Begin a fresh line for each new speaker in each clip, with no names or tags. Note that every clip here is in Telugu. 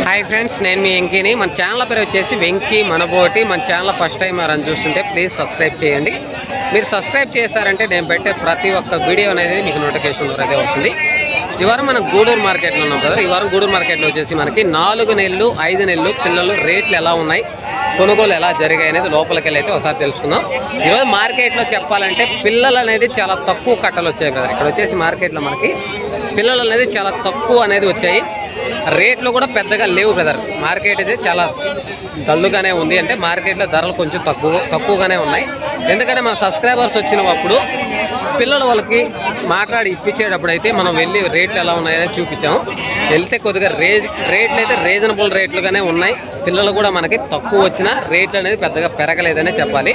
హాయ్ ఫ్రెండ్స్, నేను మీ వెంకీని. మన ఛానల్ పేరు వచ్చేసి వెంకీ మనబోటి. మన ఛానల్ ఫస్ట్ టైం ఎవరైనా చూస్తుంటే ప్లీజ్ సబ్స్క్రైబ్ చేయండి. మీరు సబ్స్క్రైబ్ చేశారంటే నేను పెట్టే ప్రతి ఒక్క వీడియో అనేది మీకు నోటిఫికేషన్ అయితే వస్తుంది. ఈ వారం మనం గూడూరు మార్కెట్లో ఉన్నాం కదా. ఈ వారం గూడూరు మార్కెట్లో వచ్చేసి మనకి 4 నెలలు 5 నెలలు పిల్లలు రేట్లు ఎలా ఉన్నాయి, కొనుగోలు ఎలా జరిగాయి అనేది లోపలికి వెళ్ళి అయితే ఒకసారి తెలుసుకుందాం. ఈరోజు మార్కెట్లో చెప్పాలంటే పిల్లలు అనేది చాలా తక్కువ కట్టలు వచ్చాయి కదా. ఇక్కడ వచ్చేసి మార్కెట్లో మనకి పిల్లలు అనేది చాలా తక్కువ అనేది వచ్చాయి. రేట్లు కూడా పెద్దగా లేవు బ్రదర్. మార్కెట్ అయితే చాలా డల్లుగానే ఉంది. అంటే మార్కెట్లో ధరలు కొంచెం తక్కువగానే ఉన్నాయి. ఎందుకంటే మన సబ్స్క్రైబర్స్ వచ్చినప్పుడు పిల్లలు వాళ్ళకి మాట్లాడి ఇప్పించేటప్పుడు అయితే మనం వెళ్ళి రేట్లు ఎలా ఉన్నాయని చూపించాము. వెళ్తే కొద్దిగా రేట్లు అయితే రీజనబుల్ రేట్లుగానే ఉన్నాయి. పిల్లలు కూడా మనకి తక్కువ వచ్చిన రేట్లు అనేది పెద్దగా పెరగలేదనే చెప్పాలి.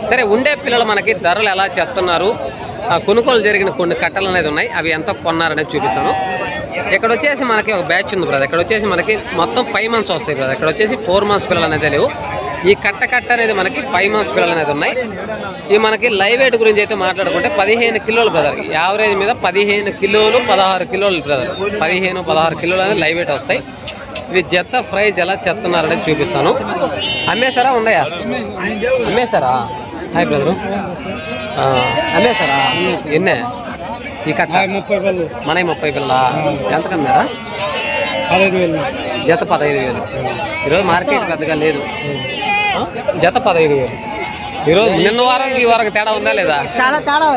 సరే, ఉండే పిల్లలు మనకి ధరలు ఎలా చెప్తున్నారు, కొనుగోలు జరిగిన కొన్ని కట్టలు అనేది ఉన్నాయి, అవి ఎంత కొన్నారనేది చూపిస్తాను. ఇక్కడ వచ్చేసి మనకి ఒక బ్యాచ్ ఉంది బ్రదర్. ఇక్కడ వచ్చేసి మనకి మొత్తం 5 months వస్తాయి బ్రదర్. ఇక్కడ వచ్చేసి 4 months పిల్లలు అనేది లేవు. ఈ కట్ట అనేది మనకి 5 months పిల్లలు అనేది ఉన్నాయి. ఇవి మనకి లైవ్ వెయిట్ గురించి అయితే మాట్లాడుకుంటే 15 కిలోలు బ్రదర్. యావరేజ్ మీద 15 కిలోలు 16 కిలోలు బ్రదర్. 15-16 కిలోలు అనేది లైవ్ వెయిట్ వస్తాయి. ఇవి జత ప్రైజ్ ఎలా చెప్తున్నారనేది చూపిస్తాను. అమ్మేశారా? ఉన్నాయా? అమ్మేశారా? హాయ్ బ్రదరు, అమ్మేశారా? ఎన్నే ఈ కట్ట? 30 పిల్లలు. మన 30 పిల్లలా? ఎంత కమ్మారా? 15,000. జత 15,000. ఈరోజు మార్కెట్ పెద్దగా లేదు. జత 15,000. ఈరోజు నిన్న వారానికి ఈ వారం తేడా ఉందా లేదా?
చాలా తేడా.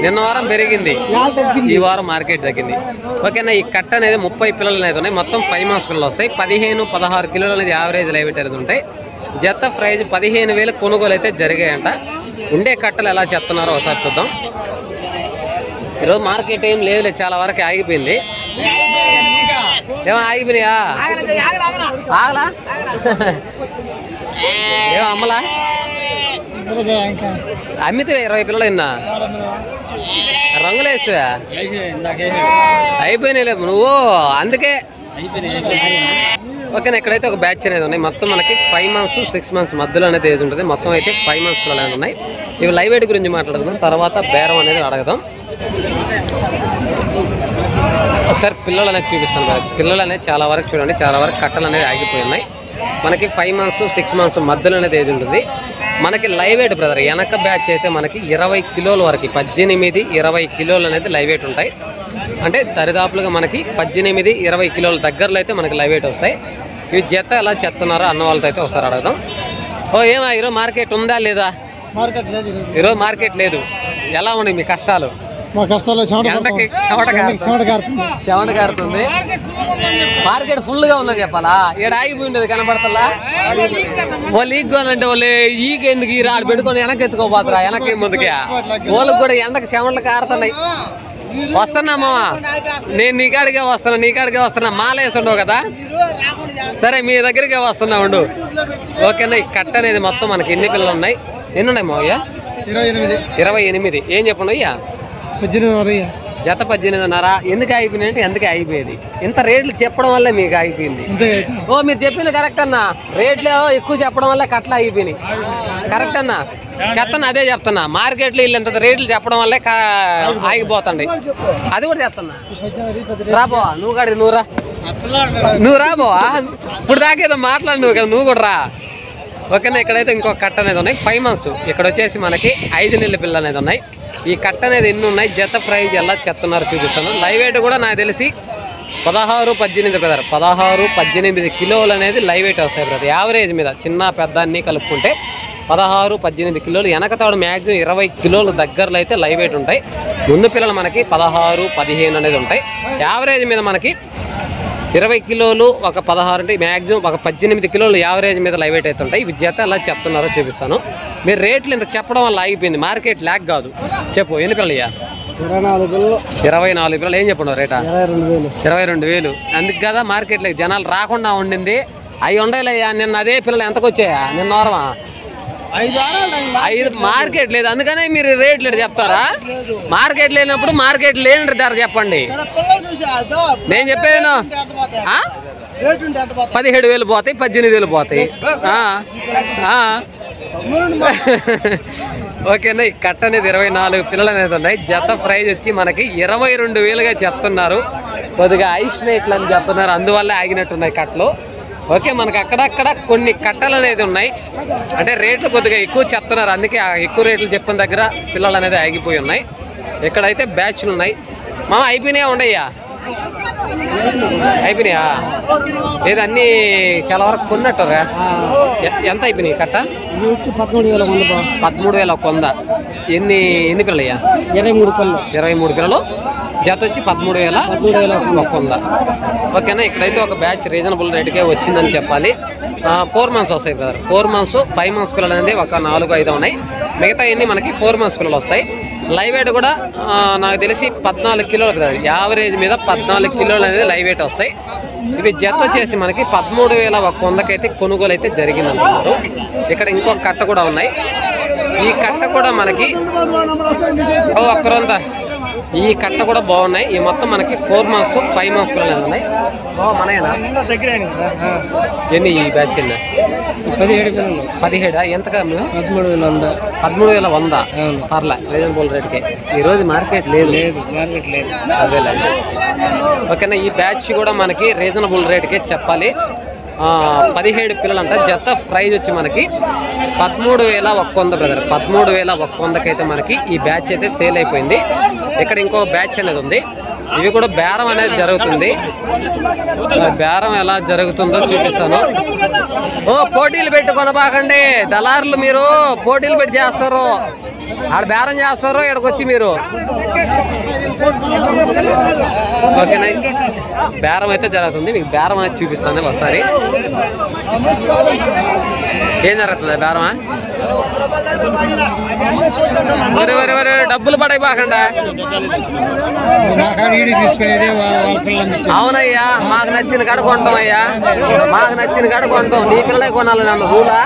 నిన్న వారం పెరిగింది, ఈ వారం మార్కెట్ తగ్గింది. ఓకేనా. ఈ కట్ట అనేది 30 పిల్లలు అనేది ఉన్నాయి. మొత్తం 5 months పిల్లలు వస్తాయి. 15-16 కిలోలు అనేది యావరేజ్ లైవ్ వెయిట్ అనేది ఉంటాయి. జత ప్రైజ్ 15,000 కొనుగోలు అయితే జరిగాయంట. ఉండే కట్టలు ఎలా చెప్తున్నారో ఒకసారి చూద్దాం. ఈరోజు మార్కెట్ ఏం లేదులే, చాలా వరకు ఆగిపోయింది. ఏమో ఆగిపోయినాయా? ఆగలా? ఏమో అమ్మలా? అమ్మితే 20 పిల్లలు అయినా రంగులు వేస్తా అయిపోయినాయి నువ్వు, అందుకే. ఓకేనా. ఇక్కడైతే ఒక బ్యాచ్ అనేది ఉన్నాయి. మొత్తం మనకి 5 months 6 months మధ్యలో అనేది ఏజ్ ఉంటుంది. మొత్తం అయితే 5 months పిల్లలు అనేది ఉన్నాయి. ఇవి లైవ్ వెయిట్ గురించి మాట్లాడుకుందాం, తర్వాత బేరం అనేది అడగదాం. ఒకసారి పిల్లలు అనేది చూపిస్తాను కదా. పిల్లలు అనేది చాలా వరకు చూడండి, చాలా వరకు కట్టలు అనేది ఆగిపోయి ఉన్నాయి. మనకి 5 months 6 months మధ్యలో అనేది ఏజ్ ఉంటుంది. మనకి లైవ్ వెయిట్ బ్రదర్ వెనక బ్యాచ్ అయితే మనకి 20 కిలోల వరకు 18-20 కిలోలు అనేది లైవ్ వెయిట్ ఉంటాయి. అంటే దరిదాపులుగా మనకి 18-20 కిలోల దగ్గరలో అయితే మనకి లైవ్ వెయిట్ వస్తాయి. ఇవి జత ఎలా చెప్తున్నారో అన్న వాళ్ళతో అయితే ఒకసారి అడగదాం. ఏమా ఈరోజు మార్కెట్ ఉందా లేదా? ఈరోజు మార్కెట్ లేదు. ఎలా ఉంది మీ కష్టాలు?
మా కష్టాలు
చెమట కారుతుంది. మార్కెట్ ఫుల్గా ఉందని చెప్పాలా? ఇక్కడ ఆగిపోయింది కనబడతలా? వాళ్ళు ఈగోనంటే వాళ్ళు ఈగ ఎందుకు ఈ రాడు పెట్టుకొని వెనక్కి ఎత్తుకోపోతారా? వెనక్కి ముందుకే వాళ్ళకి కూడా ఎండకి చెమటలు కారుతున్నాయి. వస్తున్నామా? నేను నీకాడికే వస్తున్నా. మాల వేసి ఉండవు కదా? సరే, మీ దగ్గరికే వస్తున్నా ఉండు. ఓకేనా. ఈ కట్ట అనేది మొత్తం మనకి ఎన్ని పిల్లలు ఉన్నాయి? ఎన్ని ఉన్నాయి మావయ్య? 28. ఏం చెప్పండి అయ్యా?
18,500.
జత 18,500. ఎందుకు ఆగిపోయినాయి అంటే ఎందుకే ఆగిపోయేది? ఇంత రేట్లు చెప్పడం వల్ల మీకు ఆగిపోయింది. మీరు చెప్పింది కరెక్ట్ అన్నా. రేట్లు ఎక్కువ చెప్పడం వల్ల కట్టలు ఆగిపోయినాయి. కరెక్ట్ అన్నా, చెప్తాను. అదే చెప్తున్నా. మార్కెట్లో వీళ్ళు ఇంత రేట్లు చెప్పడం వల్లే ఆగిపోతండి. అది కూడా చెప్తున్నా. రాబోవా నువ్వు కాడికి? నువ్వు రాబోవా? ఇప్పుడు దాకేదో మాట్లాడు నువ్వు కదా, నువ్వు కూడా రా. ఓకేనా. ఇక్కడైతే ఇంకొక కట్ట అనేది ఉన్నాయి 5 months. ఇక్కడ వచ్చేసి మనకి 5 నెలల పిల్లలు అనేది ఉన్నాయి. ఈ కట్ట అనేది ఎన్ని ఉన్నాయి, జత ప్రైజ్ ఎలా చెప్తున్నారు చూపిస్తాను. లైవ్ వెయిట్ కూడా నాకు తెలిసి 16-18 బ్రదర్. 16-18 కిలోలు అనేది లైవ్ వెయిట్ వస్తాయి బ్రదర్. యావరేజ్ మీద చిన్న పెద్ద అన్నీ కలుపుకుంటే 16-18 కిలోలు. వెనకతాడు మ్యాక్సిమం 20 కిలోలు దగ్గరలో అయితే లైవ్ వెయిట్ ఉంటాయి. ముందు పిల్లలు మనకి 16-15 అనేది ఉంటాయి. యావరేజ్ మీద మనకి 20 కిలోలు, ఒక 16 అంటే మ్యాక్సిమం ఒక 18 కిలోలు యావరేజ్ మీద లైవ్ వెయిట్ అయితే ఉంటాయి. ఇవి జత ఎలా చెప్తున్నారో చూపిస్తాను. మీరు రేట్లు ఇంత చెప్పడం వల్ల ఆగిపోయింది. మార్కెట్ ల్యాక్ కాదు. చెప్పు, ఎన్ని పిల్లలు అయ్యా? 24 పిల్లలు. ఏం చెప్పండి రేటా? 22,000. అందుకు కదా మార్కెట్లోకి జనాలు రాకుండా ఉండింది. అవి ఉండలేయ్యా. నిన్న అదే పిల్లలు ఎంతకు వచ్చాయా? నిన్న వారమా? 5 మార్కెట్ లేదు, అందుకనే మీరు రేట్లు చెప్తారా? మార్కెట్ లేనప్పుడు మార్కెట్ లేని ధర చెప్పండి. నేను చెప్పాను 17,000 పోతాయి, 18,000 పోతాయి. ఓకేనా. ఈ కట్ట అనేది 24 పిల్లలు అనేది ఉన్నాయి. జత ప్రైజ్ వచ్చి మనకి 22,000గా చెప్తున్నారు. కొద్దిగా ఐస్ రేట్లు అని చెప్తున్నారు, అందువల్ల ఆగినట్టున్నాయి కట్టలు. ఓకే, మనకు అక్కడక్కడ కొన్ని కట్టలు అనేది ఉన్నాయి, అంటే రేట్లు కొద్దిగా ఎక్కువ చెప్తున్నారు, అందుకే ఆ ఎక్కువ రేట్లు చెప్పిన దగ్గర పిల్లలు అనేది ఆగిపోయి ఉన్నాయి. ఇక్కడైతే బ్యాచ్లు ఉన్నాయి. మా అయిపోయినాయా ఉండయ్యా? అయిపోయినాయా? లేదు, అన్నీ చాలా వరకు కొన్నట్టురా. ఎంత అయిపోయినాయి కట్ట? 13,100. ఎన్ని పిల్లలయ్యా? 23 పిల్లలు. జత వచ్చి 13,100. ఓకేనా. ఇక్కడైతే ఒక బ్యాచ్ రీజనబుల్ రేటుకే వచ్చిందని చెప్పాలి. 4 మంత్స్ వస్తాయి బ్రదర్. 4 మంత్స్ 5 మంత్స్ పిల్లలు అనేది ఒక 4-5 ఉన్నాయి. మిగతా ఎన్ని మనకి 4 మంత్స్ పిల్లలు వస్తాయి. లైవ్ వెయిట్ కూడా నాకు తెలిసి 14 కిలోలు కదా, యావరేజ్ మీద 14 కిలోలు అనేది లైవ్ వెయిట్ వస్తాయి. ఇవి జత వచ్చేసి మనకి 13,100కి అయితే కొనుగోలు అయితే జరిగింది అంటున్నారు. ఇక్కడ ఇంకొక కట్ట కూడా ఉన్నాయి. ఈ కట్ట కూడా మనకి ఒక్కరంతా ఈ కట్ట కూడా బాగున్నాయి. ఈ మొత్తం మనకి 4 మంత్స్ 5 మంత్స్ పిల్లలు ఉన్నాయి. మనయేనా? ఎన్ని ఈ బ్యాచ్? 17. ఎంత? 13,100. పర్లే, రీజనబుల్ రేట్కి. ఈరోజు మార్కెట్ లేదు. అదేలే. ఓకేనా. ఈ బ్యాచ్ కూడా మనకి రీజనబుల్ రేట్కే చెప్పాలి. 17 పిల్లలు అంట. జత ప్రైజ్ వచ్చి మనకి 13,100 బ్రదర్. 13,100కి అయితే మనకి ఈ బ్యాచ్ అయితే సేల్ అయిపోయింది. ఇక్కడ ఇంకో బ్యాచ్ అనేది ఉంది. ఇవి కూడా బేరం అనేది జరుగుతుంది. బేరం ఎలా జరుగుతుందో చూపిస్తాను. పోటీలు పెట్టి కొనబాకండి దళారులు, మీరు పోటీలు పెట్టి చేస్తారు, ఆడ బేరం చేస్తారు, ఇక్కడికి వచ్చి మీరు. ఓకేనా. బేరం అయితే జరుగుతుంది, మీకు బేరం అనేది చూపిస్తాను ఒకసారి. ఏం జరుగుతుంది బేరమా? వరే డబ్బులు పడై బాకండా. అవునయ్యా, మాకు నచ్చిన కాడ కొంటాం అయ్యా, మాకు నచ్చిన కాడ కొంటాం. నీ పిల్లలే కొనాలని అన్న రూలా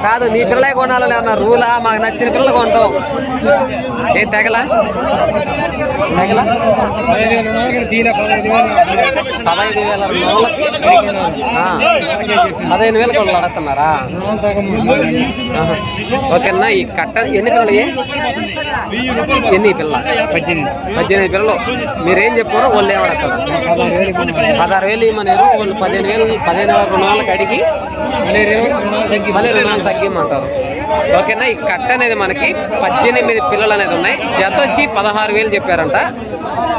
కాదు, నీ పిల్లలే కొనాలని అన్న రూలా. మాకు నచ్చిన పిల్లలు కొంటాం. ఏం తెగలా 15,000 రోజులకి 15,000 కొడులు అడుగుతున్నారా? ఓకేనా. ఈ కట్ట ఎన్ని పిల్లలు? ఎన్ని పిల్లల? 18 పిల్లలు. మీరేం చెప్పారో వాళ్ళు ఏమడుగుతారు? 16,000 ఇవ్వమన్నారు. వాళ్ళు 15,000 రుణాలకు అడిగి మళ్ళీ రుణాలు తగ్గిమంటారు. ఓకేనా. ఈ కట్ట అనేది మనకి 18 పిల్లలు అనేది ఉన్నాయి. జత వచ్చి 16,000 చెప్పారంట.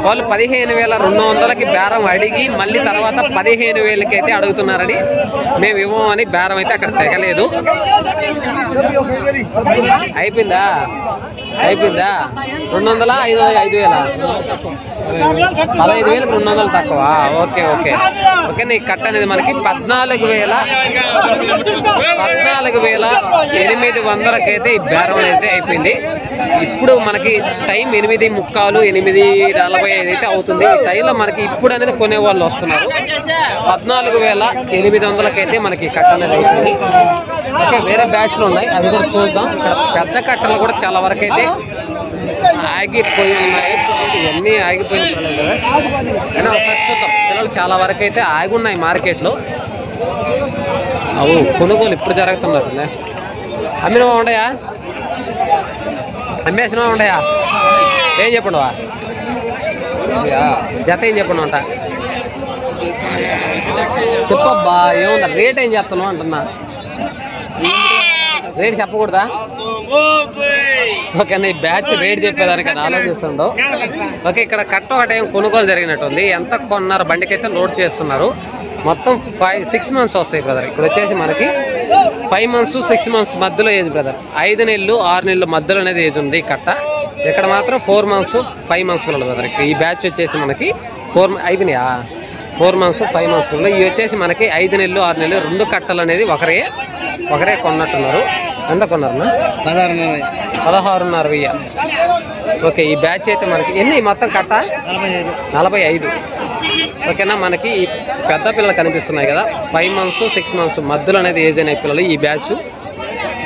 వాళ్ళు 15,200కి బేరం అడిగి మళ్ళీ తర్వాత 15,000కి అయితే అడుగుతున్నారని, మేము ఇవ్వమని బేరం అయితే అక్కడ తెగలేదు. అయిపోయిందా? 200, 5,000, 15,000కి 200 తక్కువ. ఓకే. ఓకేనా. ఈ కట్ట అనేది మనకి 14,800కి అయితే ఈ బేరం అయితే అయిపోయింది. ఇప్పుడు మనకి టైం 8:45, 8:45 అయితే అవుతుంది. ఈ టైంలో మనకి ఇప్పుడు అనేది కొనేవాళ్ళు వస్తున్నారు. 14,800కి అయితే మనకి కట్ట అనేది అయిపోయింది. ఓకే, వేరే బ్యాచ్లు ఉన్నాయి, అవి కూడా చూద్దాం. ఇక్కడ పెద్ద కట్టలు కూడా చాలా వరకు అయితే ఆగిపోయి ఉన్నాయి. ఇవన్నీ ఆగిపోయిన పిల్లలు కదా, అయినా ఒకసారి చూద్దాం. పిల్లలు చాలా వరకు అయితే ఆగి ఉన్నాయి మార్కెట్లో. అవు కొనుగోలు ఇప్పుడు జరుగుతున్నట్టుందే. అమ్మినవా ఉండయా? అమ్మేసినవా ఉండయా? ఏం చెప్పండు జత ఏం చెప్పండు అంట? చెప్పబ్బా, ఏముందా రేట్ ఏం చెప్తున్నావు అంటున్నా. రేట్ చెప్పకూడదా? ఓకే అన్న, ఈ బ్యాచ్ రేట్ చెప్పేదానికి ఆలోచిస్తుండో. ఓకే, ఇక్కడ కట్ట ఒక టైం కొనుగోలు జరిగినట్టుంది. ఎంత కొన్నారు బండికైతే లోడ్ చేస్తున్నారు. మొత్తం 6 మంత్స్ వస్తాయి బ్రదర్. ఇక్కడ వచ్చేసి మనకి 5 మంత్స్ 6 మంత్స్ మధ్యలో ఏజ్ బ్రదర్. 5 నెలలు 6 నెలలు మధ్యలో అనేది ఏజ్ ఉంది కట్ట. ఇక్కడ మాత్రం 4 మంత్స్ 5 మంత్స్ పిల్లలు బ్రదర్. ఈ బ్యాచ్ వచ్చేసి మనకి 4 అయిపోయినాయా? 4 మంత్స్ 5 మంత్స్ పిల్లలు. ఇవి వచ్చేసి మనకి 5 నెలలు 6 నెలలు 2 కట్టలు అనేది ఒకరే కొన్నట్టున్నారు. ఎంత కొన్నారన్నా? 16,500. ఓకే, ఈ బ్యాచ్ అయితే మనకి ఎన్ని మొత్తం కట్ట? 45. ఓకేనా, మనకి ఈ పెద్ద పిల్లలు కనిపిస్తున్నాయి కదా, 5 మంత్స్ 6 మంత్స్ మధ్యలో అనేది ఏజ్ అయిన పిల్లలు ఈ బ్యాచ్.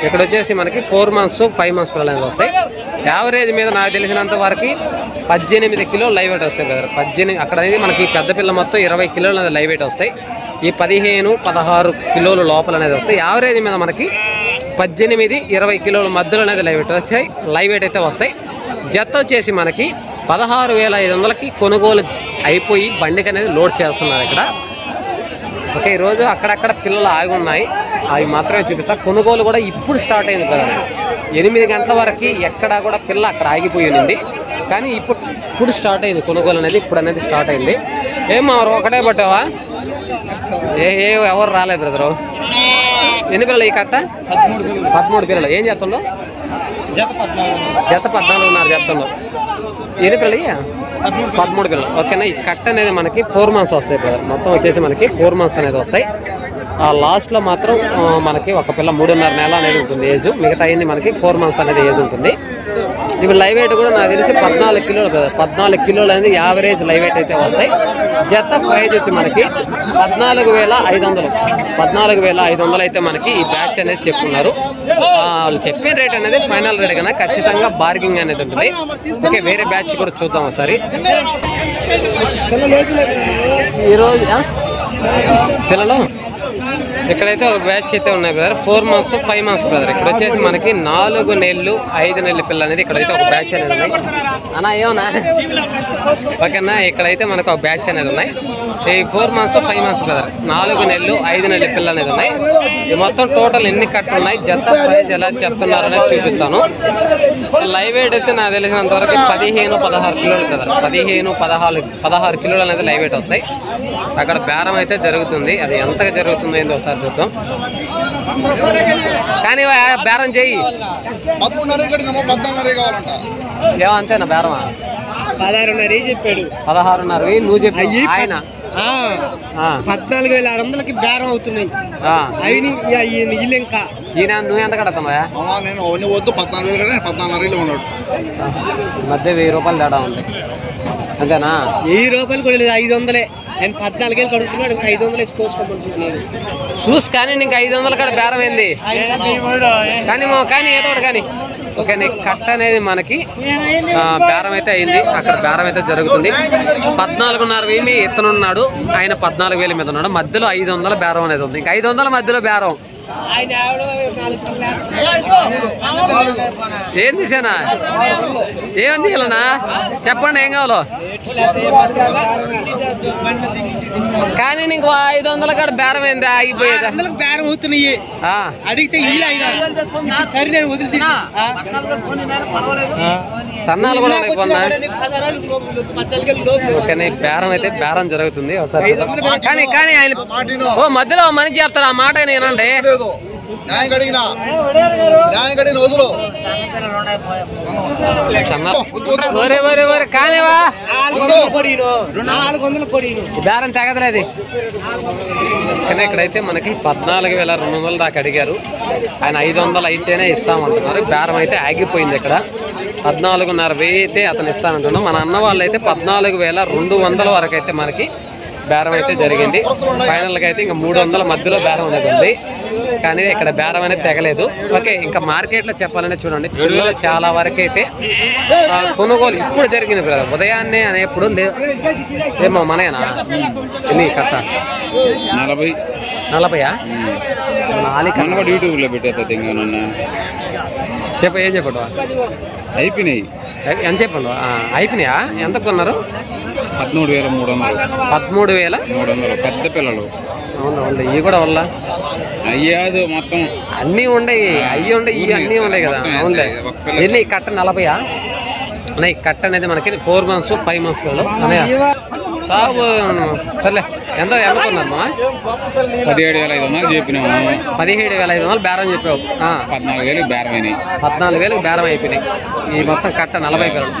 ఇక్కడ వచ్చేసి మనకి 4 మంత్స్ 5 మంత్స్ పిల్లలు అనేది వస్తాయి. యావరేజ్ మీద నాకు తెలిసినంత వరకు 18 కిలోలు లైవ్ వెయిట్ వస్తాయి బ్రదర్. 18 అక్కడ అనేది మనకి పెద్ద పిల్ల మొత్తం 20 కిలోలు అనేది లైవ్ వెయిట్ వస్తాయి. ఈ 15-16 కిలోలు లోపల అనేది వస్తాయి. యావరేజ్ మీద మనకి 18-20 కిలోల మధ్యలో అనేది లైవ్ వెయిట్ వచ్చాయి. లైవ్ వెయిట్ అయితే వస్తాయి. జత వచ్చేసి మనకి 16,500కి కొనుగోలు అయిపోయి బండికి అనేది లోడ్ చేస్తున్నారు ఇక్కడ. ఓకే, ఈరోజు అక్కడక్కడ పిల్లలు ఆగి ఉన్నాయి, అవి మాత్రమే చూపిస్తా. కొనుగోలు కూడా ఇప్పుడు స్టార్ట్ అయింది కదా, 8 గంటల వరకు ఎక్కడా కూడా పిల్ల అక్కడ ఆగిపోయి ఉంది. కానీ ఇప్పుడు స్టార్ట్ అయింది కొనుగోలు అనేది, ఇప్పుడు అనేది స్టార్ట్ అయింది. ఏమో ఒకటే పట్టావా? ఎవరు రాలేదు బ్రదరు. ఎన్ని పిల్లలు ఈ కట్ట? 13 పిల్లలు. ఏం చెప్తుండో? జత 14 చెప్తుండో. ఎన్ని పిల్లలు? 13 పిల్లలు. ఓకేనా. ఈ కట్ట అనేది మనకి 4 months వస్తాయి బ్రదర్. మొత్తం వచ్చేసి మనకి 4 months అనేది వస్తాయి. ఆ లాస్ట్లో మాత్రం మనకి ఒక పిల్ల 3.5 నెలలు అనేది ఉంటుంది ఏజ్. మిగతా అయింది మనకి 4 months అనేది ఏజ్ ఉంటుంది. ఇప్పుడు లైవ్ వెయిట్ కూడా నాకు తెలిసి 14 కిలోలు బ్రదర్. 14 కిలోలు అనేది యావరేజ్ లైవ్ వెయిట్ అయితే వస్తాయి. జత ప్రైజ్ వచ్చి మనకి 14,500. 14,500 అయితే మనకి ఈ బ్యాచ్ అనేది చెప్పుకున్నారు. వాళ్ళు చెప్పిన రేట్ అనేది ఫైనల్ రేట్ కన్నా ఖచ్చితంగా బార్గింగ్ అనేది ఉంటుంది. ఓకే, వేరే బ్యాచ్ కూడా చూద్దాం ఒకసారి. ఈరోజు పిల్లలు ఇక్కడైతే ఒక బ్యాచ్ అయితే ఉన్నాయి బ్రదర్. 4 months 5 months brother. ఇక్కడ వచ్చేసి మనకి 4 నెలలు 5 నెలల పిల్ల అనేది ఇక్కడైతే ఒక బ్యాచ్ అనేది ఉన్నాయి అన్నా. ఏమన్నా ఓకేనా. ఇక్కడైతే మనకు ఒక బ్యాచ్ అనేది ఉన్నాయి. ఈ 4 months 5 months బ్రదర్. 4 నెలలు 5 నెలల పిల్ల అనేది ఉన్నాయి. ఈ మొత్తం టోటల్ ఎన్ని కట్టలు ఉన్నాయి, జత ప్రైజ్ ఎలా చెప్తున్నారు అనేది చూపిస్తాను. లైవ్ వెయిట్ అయితే నాకు తెలిసినంత వరకు 15-16 కిలోలు బ్రదర్. 15-16 కిలోలు అనేది లైవ్ వెయిట్ వస్తాయి. అక్కడ బేరం అయితే జరుగుతుంది. అది ఎంతగా జరుగుతుందో ఏందో ఒకసారి చూద్దాం. కానీ బేరం చెయ్యి. 14 ఏమంతేనా బేరమా?
16.5 చెప్పాడు.
16.5 నువ్వు చెప్పి ఆయన
14,600కి బేరం అవుతున్నాయి. ఇంకా
ఈయన నువ్వు ఎంత కడతావా?
నేను వద్దు 14,000 ఉన్నాడు.
మధ్య 1000 రూపాయలు తేడా ఉంది అంతేనా?
1000 రూపాయలు కూడా లేదు, 500. ఆయన 14,000 కడుగుతున్నాడు, ఇంకా 500 వేసుకోవచ్చుకుంటున్నాను
చూసి. కానీ నీకు 500 కాడ బేరం ఏంది? కానీ ఏదో ఒకటి కానీ. ఓకే, నీకు కట్ట అనేది మనకి బేరం అయితే అయింది. అక్కడ బేరం అయితే జరుగుతుంది. 14,500 ఇతనున్నాడు, ఆయన 14,000 మీద ఉన్నాడు. మధ్యలో 500 బేరం అనేది ఉంది. ఇంకా 500 మధ్యలో బేరం ఏం తీసానా? ఏం తీయాలన్నా చెప్పండి, ఏం కావాలో. కానీ నీకు 500 కాడ బేరం ఏంది? ఆగిపోయేదా?
బేరం అవుతున్నాయి అడిగితే సరే నేను వదిలి
సన్నాలు కూడా ఓకే, బేరం అయితే బేరం జరుగుతుంది ఒకసారి. కానీ ఆయన మధ్యలో మనిషి చెప్తారు ఆ మాట ఏనండి. కానివా బేరం తెగదలేదు. కానీ ఇక్కడైతే మనకి 14,200 దాకా అడిగారు. ఆయన 500 అయితేనే ఇస్తామంటున్నారు. బేరం అయితే ఆగిపోయింది. ఇక్కడ 14,500 అయితే అతను ఇస్తానంటున్నాం. మన అన్న వాళ్ళు అయితే 14,200 వరకు అయితే మనకి బేరం అయితే జరిగింది. ఫైనల్గా అయితే ఇంకా 300 మధ్యలో బేరం అనేది ఉంది. కానీ ఇక్కడ బేరం అనేది తెగలేదు. ఓకే, ఇంకా మార్కెట్లో చెప్పాలంటే చూడండి, పిల్లలు చాలా వరకు అయితే కొనుగోలు ఇప్పుడు జరిగింది బ్రదర్. ఉదయాన్నే అనేప్పుడు ఏమో మనయేనా ఎన్ని కట్ట 40
యూట్యూబ్లో పెట్టే
చెప్ప ఏం చెప్పండు?
అయిపోయినాయి.
ఎంత చెప్పండు? అయిపోయినాయా? ఎంత కొన్నారు?
13,300 పెద్ద పిల్లలు.
అవునా? ఇవి కూడా వల్ల
అయ్యాదు మొత్తం
అన్నీ ఉండయి. అవి ఉండయి, ఇవి అన్నీ ఉన్నాయి కదా. అవునులే. ఎన్ని కట్ట 40 ఈ కట్ట అనేది మనకి 4 months 5 months పిల్లలు. సర్లే, ఎంత కొన్నారమ్మా?
17,500 చెప్పినాము.
17,500 బేరం చెప్పావు.
14,000 బేరం అయినాయి.
14,000 బేరం అయిపోయినాయి. ఈ మొత్తం కట్ట 40 పిల్లలు.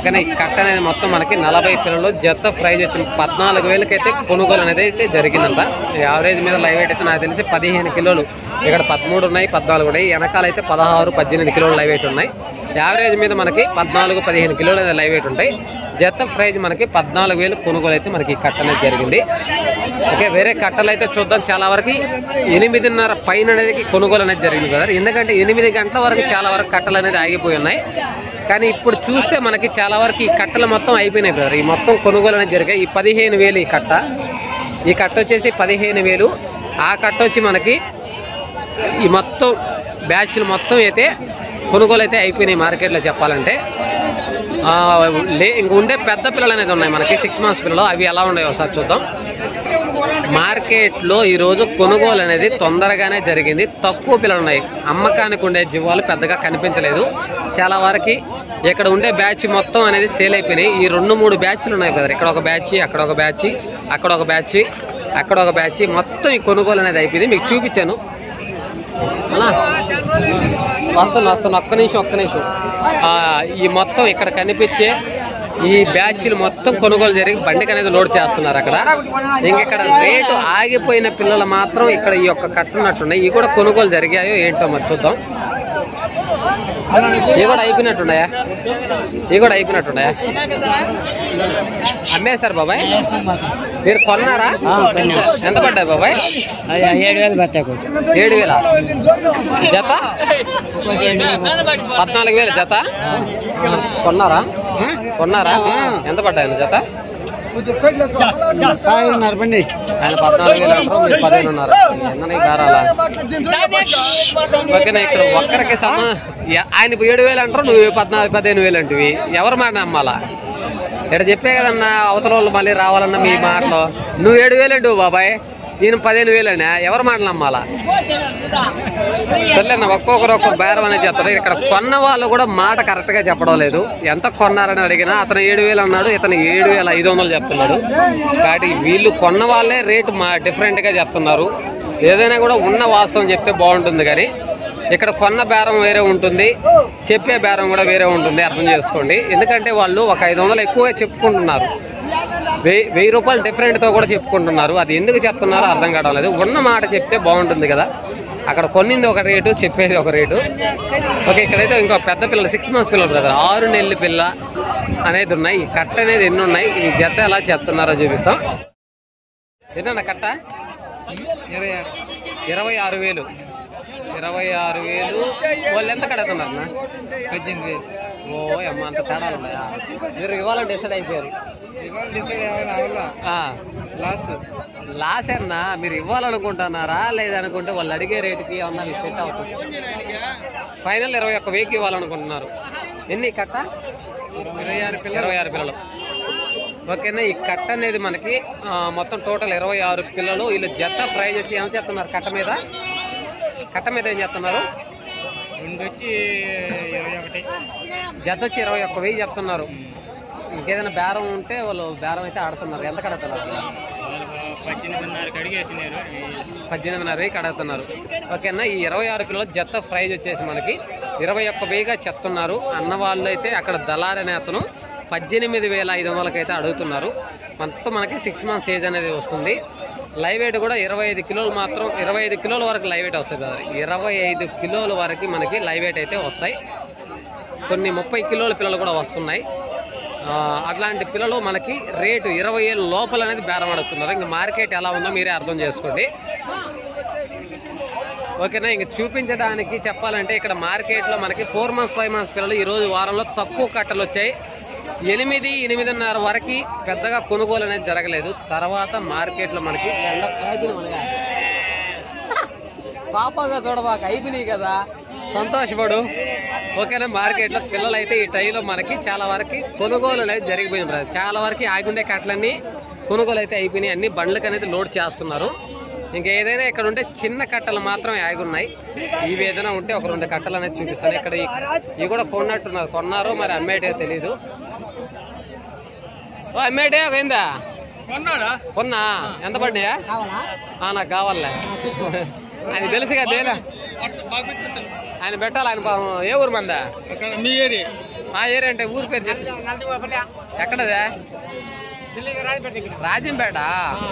కానీ ఈ కట్ట అనేది మొత్తం మనకి 40 పిల్లలు. జత ప్రైజ్ వచ్చి 14,000 అయితే కొనుగోలు అనేది అయితే జరిగిందంట. యావరేజ్ మీద లైవ్ వెయిట్ అయితే నాకు తెలిసి 15 కిలోలు. ఇక్కడ 13 ఉన్నాయి, 14 ఉన్నాయి. వెనకాల అయితే 16-18 కిలోలు లైవ్ వెయిట్ ఉన్నాయి. యావరేజ్ మీద మనకి 14-15 కిలోలు అనేది లైవ్ వెయిట్ ఉంటాయి. జత ప్రైజ్ మనకి 14,000 కొనుగోలు అయితే మనకి కట్ట అనేది జరిగింది. ఓకే, వేరే కట్టలు అయితే చూద్దాం. చాలా వరకు 8:30 పైన అనేది కొనుగోలు అనేది జరిగింది కదా. ఎందుకంటే 8 గంటల వరకు చాలా వరకు కట్టలు అనేది ఆగిపోయి ఉన్నాయి. కానీ ఇప్పుడు చూస్తే మనకి చాలా వరకు ఈ కట్టలు మొత్తం అయిపోయినాయి బ్రదర్. ఈ మొత్తం కొనుగోలు అనేది జరిగాయి. ఈ 15,000 ఈ కట్ట వచ్చేసి 15,000. ఆ కట్ట వచ్చి మనకి ఈ మొత్తం బ్యాచ్లు మొత్తం అయితే కొనుగోలు అయితే అయిపోయినాయి మార్కెట్లో చెప్పాలంటే. ఇంక ఉండే పెద్ద పిల్లలు అనేది ఉన్నాయి మనకి 6 months పిల్లలు, అవి ఎలా ఉన్నాయో ఒకసారి చూద్దాం. మార్కెట్లో ఈరోజు కొనుగోలు అనేది తొందరగానే జరిగింది. తక్కువ పిల్లలు ఉన్నాయి, అమ్మకానికి ఉండే జీవాలు పెద్దగా కనిపించలేదు. చాలా వరకు ఇక్కడ ఉండే బ్యాచ్ మొత్తం అనేది సేల్ అయిపోయినాయి. ఈ 2-3 బ్యాచ్లు ఉన్నాయి బ్రదర్. ఇక్కడ ఒక బ్యాచ్, అక్కడ ఒక బ్యాచ్, అక్కడ ఒక బ్యాచ్, అక్కడ ఒక బ్యాచ్, మొత్తం ఈ కొనుగోలు అనేది అయిపోయింది. మీకు చూపించాను. వస్తాను ఒక్క నిమిషం. ఈ మొత్తం ఇక్కడ కనిపించే ఈ బ్యాచ్లు మొత్తం కొనుగోలు జరిగి బండికి అనేది లోడ్ చేస్తున్నారు అక్కడ. ఇంకెక్కడ రేటు ఆగిపోయిన పిల్లలు మాత్రం ఇక్కడ ఈ యొక్క కట్టున్నట్టున్నాయి. ఇవి కూడా కొనుగోలు జరిగాయో ఏంటో మరి చూద్దాం. ఇవి కూడా అయిపోయినట్టున్నాయా? అమ్మేశారు బాబాయ్? మీరు కొన్నారా? ఎంత పడ్డాయి బాబాయ్?
7,000 పడతాయి.
7,000 జత? 14,000 జత కొన్నారా? ఎంత పడ్డాయి జత?
5,500 బండి.
ఆయన 14,000 అంటారు, మీరు 15,000. ఎందనే గారాలా? ఓకేనా? ఇక్కడ ఒక్కరికి ఆయన 7,000 అంటారు, నువ్వు 14,000-15,000 అంటివి. ఎవరు మాట నమ్మాలా? ఇక్కడ చెప్పే కదన్నా అవతల వాళ్ళు మళ్ళీ రావాలన్నా మీ మాటలో. నువ్వు 7,000 అంటివి బాబాయ్, నేను 15,000 అనే. ఎవరు మాట నమ్మాలా? సర్లేనా, ఒక్కొక్కరు ఒక్కొక్క బేరం అనేది చెప్తారు. ఇక్కడ కొన్న వాళ్ళు కూడా మాట కరెక్ట్గా చెప్పడం లేదు. ఎంత కొన్నారని అడిగినా అతను 7,000 అన్నాడు, ఇతను 7,500 చెప్తున్నాడు. కాబట్టి వీళ్ళు కొన్న వాళ్ళే రేటు డిఫరెంట్గా చెప్తున్నారు. ఏదైనా కూడా ఉన్న వాస్తవం చెప్తే బాగుంటుంది. కానీ ఇక్కడ కొన్న బేరం వేరే ఉంటుంది, చెప్పే బేరం కూడా వేరే ఉంటుంది. అర్థం చేసుకోండి. ఎందుకంటే వాళ్ళు ఒక 500 ఎక్కువగా చెప్పుకుంటున్నారు, 1,000 రూపాయలు డిఫరెంట్తో కూడా చెప్పుకుంటున్నారు. అది ఎందుకు చెప్తున్నారో అర్థం కావడం లేదు. ఉన్న మాట చెప్తే బాగుంటుంది కదా. అక్కడ కొన్నింది ఒక రేటు, చెప్పేది ఒక రేటు. ఓకే, ఇక్కడైతే ఇంకో పెద్ద పిల్లలు 6 months పిల్లలు బ్రదర్, 6 నెలల పిల్ల అనేది ఉన్నాయి. ఈ కట్ట అనేది ఎన్ని ఉన్నాయి, ఈ జత ఎలా చెప్తున్నారో చూపిస్తాం. ఎన్న కట్ట? 26,000. 26,000. వాళ్ళు ఎంత కడుతున్నారు?
18,000.
ఓ అమ్మ, అంత తేడాలు ఉన్నాయా? మీరు ఇవ్వాలంటే డిసైడ్ అయిపోయారు. లాస్ అన్నా, మీరు ఇవ్వాలనుకుంటున్నారా లేదనుకుంటే వాళ్ళు అడిగే రేటుకి ఏమన్నా మీకు సెట్ అవుతుంది? ఫైనల్ 21,000 ఇవ్వాలనుకుంటున్నారు. ఎన్ని కట్ట? 26 పిల్లలు. ఓకేనా? ఈ కట్ట అనేది మనకి మొత్తం టోటల్ 26 పిల్లలు. వీళ్ళు జత ప్రైజ్ వచ్చి ఏం చెప్తున్నారు? కట్ట మీద ఏం చెప్తున్నారు? జత వచ్చి 21,000 చెప్తున్నారు. ఇంకేదైనా బేరం ఉంటే వాళ్ళు బేరం అయితే ఆడుతున్నారు. ఎంత కడుతున్నారు? 18,500 అడుగుతున్నారు. ఓకేనా? ఈ 26 కిలోల జత ప్రైజ్ వచ్చేసి మనకి 21,000గా చెప్తున్నారు. అన్న వాళ్ళు అయితే అక్కడ దళారి అనే అతను 18,500 అయితే అడుగుతున్నారు. మొత్తం మనకి 6 months ఏజ్ అనేది వస్తుంది. లైవ్ వెయిట్ కూడా 25 కిలోలు మాత్రం, 25 కిలోల వరకు లైవ్ వెయిట్ వస్తుంది కదా. 25 కిలోల వరకు మనకి లైవ్ వెయిట్ అయితే వస్తాయి. కొన్ని 30 కిలోల పిల్లలు కూడా వస్తున్నాయి. అట్లాంటి పిల్లలు మనకి రేటు 20,000 లోపల అనేది బేరం అడుగుతున్నారు. ఇంక మార్కెట్ ఎలా ఉందో మీరే అర్థం చేసుకోండి. ఓకేనా? ఇంక చూపించడానికి చెప్పాలంటే ఇక్కడ మార్కెట్లో మనకి 4 months 5 months పిల్లలు ఈరోజు వారంలో తక్కువ కట్టలు వచ్చాయి. 8-8:30 వరకు పెద్దగా కొనుగోలు అనేది జరగలేదు. తర్వాత మార్కెట్లో మనకి పాపగా చూడబాక అయిపోయినాయి కదా, సంతోషపడు. ఓకేనా? మార్కెట్లో పిల్లలు అయితే ఈ టైంలో మనకి చాలా వరకు కొనుగోలు అనేది జరిగిపోయింది. చాలా వరకు ఆగుండే కట్టలన్నీ కొనుగోలు అయితే అయిపోయినాయి. అన్ని బండ్లకు అనేది లోడ్ చేస్తున్నారు. ఇంకేదైనా ఇక్కడ ఉంటే చిన్న కట్టలు మాత్రం ఆగున్నాయి. ఇవి ఏదైనా ఉంటే ఒక 2 కట్టలు అనేది చూపిస్తాను. ఇక్కడ ఇవి కూడా కొన్నట్టున్నారు, కొన్నారో మరి అమ్మేటే తెలీదు. ఓ అమ్మేటే అయిందా? కొన్నా? ఎంత పడ్డాయా? నాకు కావాలే. ఆయన తెలుసు కదా, ఆయన పెట్టాలి. ఆయన ఏ ఊరు మందా? మా ఏరియా అంటే ఊరు పేరు చెప్పి. ఎక్కడదే? రాజంపేట.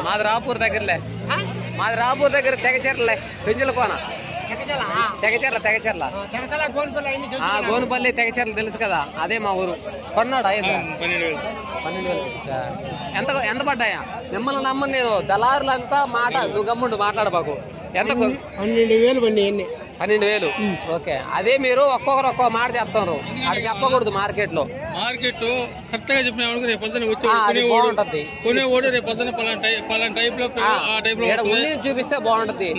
మాది రాపూర్ దగ్గరలే. మాది రాపూర్ దగ్గర తెగచెర్లే, పెంచుల కోన. తెగచెర్ల గోనుపల్లి తెగచెర్ల తెలుసు కదా, అదే మా ఊరు. కొన్నాడా? 12,000. ఎంత పడ్డాయా? మిమ్మల్ని నమ్మని నేను. దళారులంతా మాట, నువ్వు గమ్ముండు మాట్లాడబాకు. ఎంత? 12,000. ఓకే, అదే మీరు ఒక్కొక్కరు ఒక్కొక్క మాట చెప్తారు. అది చెప్పకూడదు మార్కెట్లో.
మార్కెట్ కరెక్ట్ గా చెప్పిన రేపు పొద్దున
బాగుంటది.
కొనేవాడు రేపు పొద్దున పలానా టైప్ లో
చూపిస్తే బాగుంటది.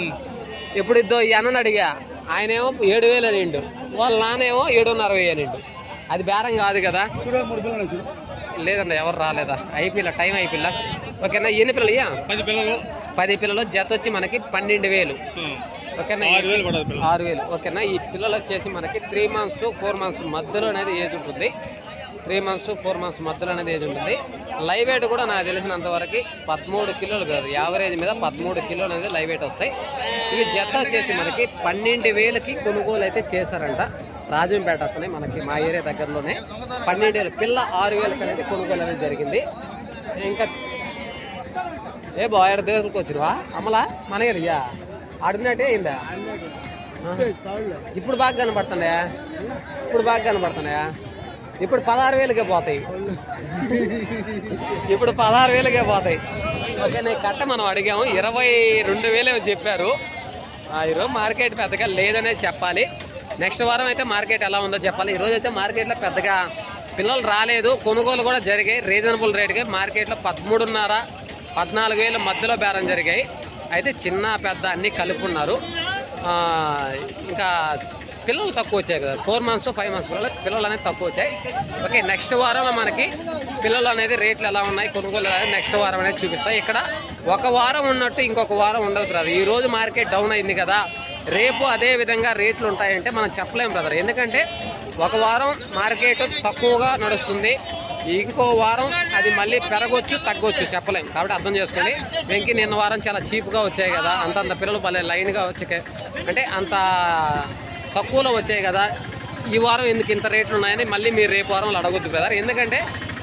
ఇప్పుడు ఈ అన్నని అడిగా, ఆయనేమో 7,000 అనిండు, వాళ్ళ నానేమో 7,500 అనిండు. అది బేరం కాదు కదా. లేదండి, ఎవరు రాలేదా? అయిపోయిలా, టైం అయిపోయిలా. ఓకేనా, ఎన్ని పిల్లలు?
10 పిల్లలు.
10 పిల్లలు జత వచ్చి మనకి 12,000. ఓకేనా, 6,000. ఓకేనా, ఈ పిల్లలు వచ్చేసి మనకి 3 months 4 months మధ్యలో అనేది ఏజ్ ఉంటుంది. 3 months 4 months మధ్యలో అనేది ఏజ్ ఉంటుంది. లైవ్ వెయిట్ కూడా నాకు తెలిసినంత వరకు 13 కిలోలు కాదు, యావరేజ్ మీద 13 కిలోలు అనేది లైవ్ వెయిట్ వస్తాయి. ఇవి జత వచ్చేసి మనకి 12,000కి కొనుగోలు అయితే చేశారంట. రాజంపేట అతనే మనకి మా ఏరియా దగ్గరలోనే 12,000 పిల్ల 6,000కి అనేది కొనుగోలు అనేది జరిగింది. ఇంకా ఏ బాయ్ దేశంకి వచ్చినవా అమలా మనయ్యా ఆడినట్టే అయిందా? ఇప్పుడు బాగా కనపడుతున్నాయా? ఇప్పుడు 16,000కే పోతాయి. ఇప్పుడు 16,000కే పోతాయి. ఓకే, నేను కట్ట మనం అడిగాము 22,000 చెప్పారు. ఈరోజు మార్కెట్ పెద్దగా లేదనే చెప్పాలి. నెక్స్ట్ వారం అయితే మార్కెట్ ఎలా ఉందో చెప్పాలి. ఈరోజు అయితే మార్కెట్లో పెద్దగా పిల్లలు రాలేదు, కొనుగోలు కూడా జరిగాయి రీజనబుల్ రేట్గా. మార్కెట్లో 13,500 14,000 మధ్యలో బేరం జరిగాయి. అయితే చిన్న పెద్ద అన్నీ కలుపుకున్నారు. ఇంకా పిల్లలు తక్కువ వచ్చాయి కదా, 4 months 5 months పిల్లలు అనేది తక్కువ వచ్చాయి. ఓకే, నెక్స్ట్ వారంలో మనకి పిల్లలు అనేది రేట్లు ఎలా ఉన్నాయి, కొనుగోలు అనేది నెక్స్ట్ వారం అనేది చూపిస్తాయి. ఇక్కడ ఒక వారం ఉన్నట్టు ఇంకొక వారం ఉండదు బ్రదర్. ఈ రోజు మార్కెట్ డౌన్ అయింది కదా, రేపు అదే విధంగా రేట్లు ఉంటాయంటే మనం చెప్పలేము బ్రదర్. ఎందుకంటే ఒక వారం మార్కెట్ తక్కువగా నడుస్తుంది, ఇంకో వారం అది మళ్ళీ పెరగొచ్చు తగ్గొచ్చు, చెప్పలేం. కాబట్టి అర్థం చేసుకోండి. వెంకీ నిన్న వారం చాలా చీప్గా వచ్చాయి కదా, అంతంత పిల్లలు భలే లైన్గా వచ్చాయి, అంటే అంత తక్కువలో వచ్చాయి కదా, ఈ వారం ఎందుకు ఇంత రేట్లు ఉన్నాయని మళ్ళీ మీరు రేపు వారంలో అడగొద్దు బ్రదర్. ఎందుకంటే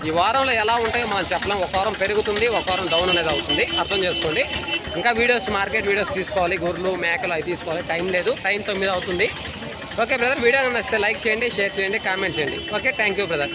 ఈ వారంలో ఎలా ఉంటాయో మనం చెప్పలేం. ఒక వారం పెరుగుతుంది, ఒక వారం డౌన్ అనేది అవుతుంది, అర్థం చేసుకోండి. ఇంకా వీడియోస్, మార్కెట్ వీడియోస్ తీసుకోవాలి, గొర్రెలు మేకలు అవి తీసుకోవాలి, టైం లేదు, టైం 9 అవుతుంది. ఓకే బ్రదర్, వీడియో నచ్చితే లైక్ చేయండి, షేర్ చేయండి, కామెంట్ చేయండి. Okay, thank you brother.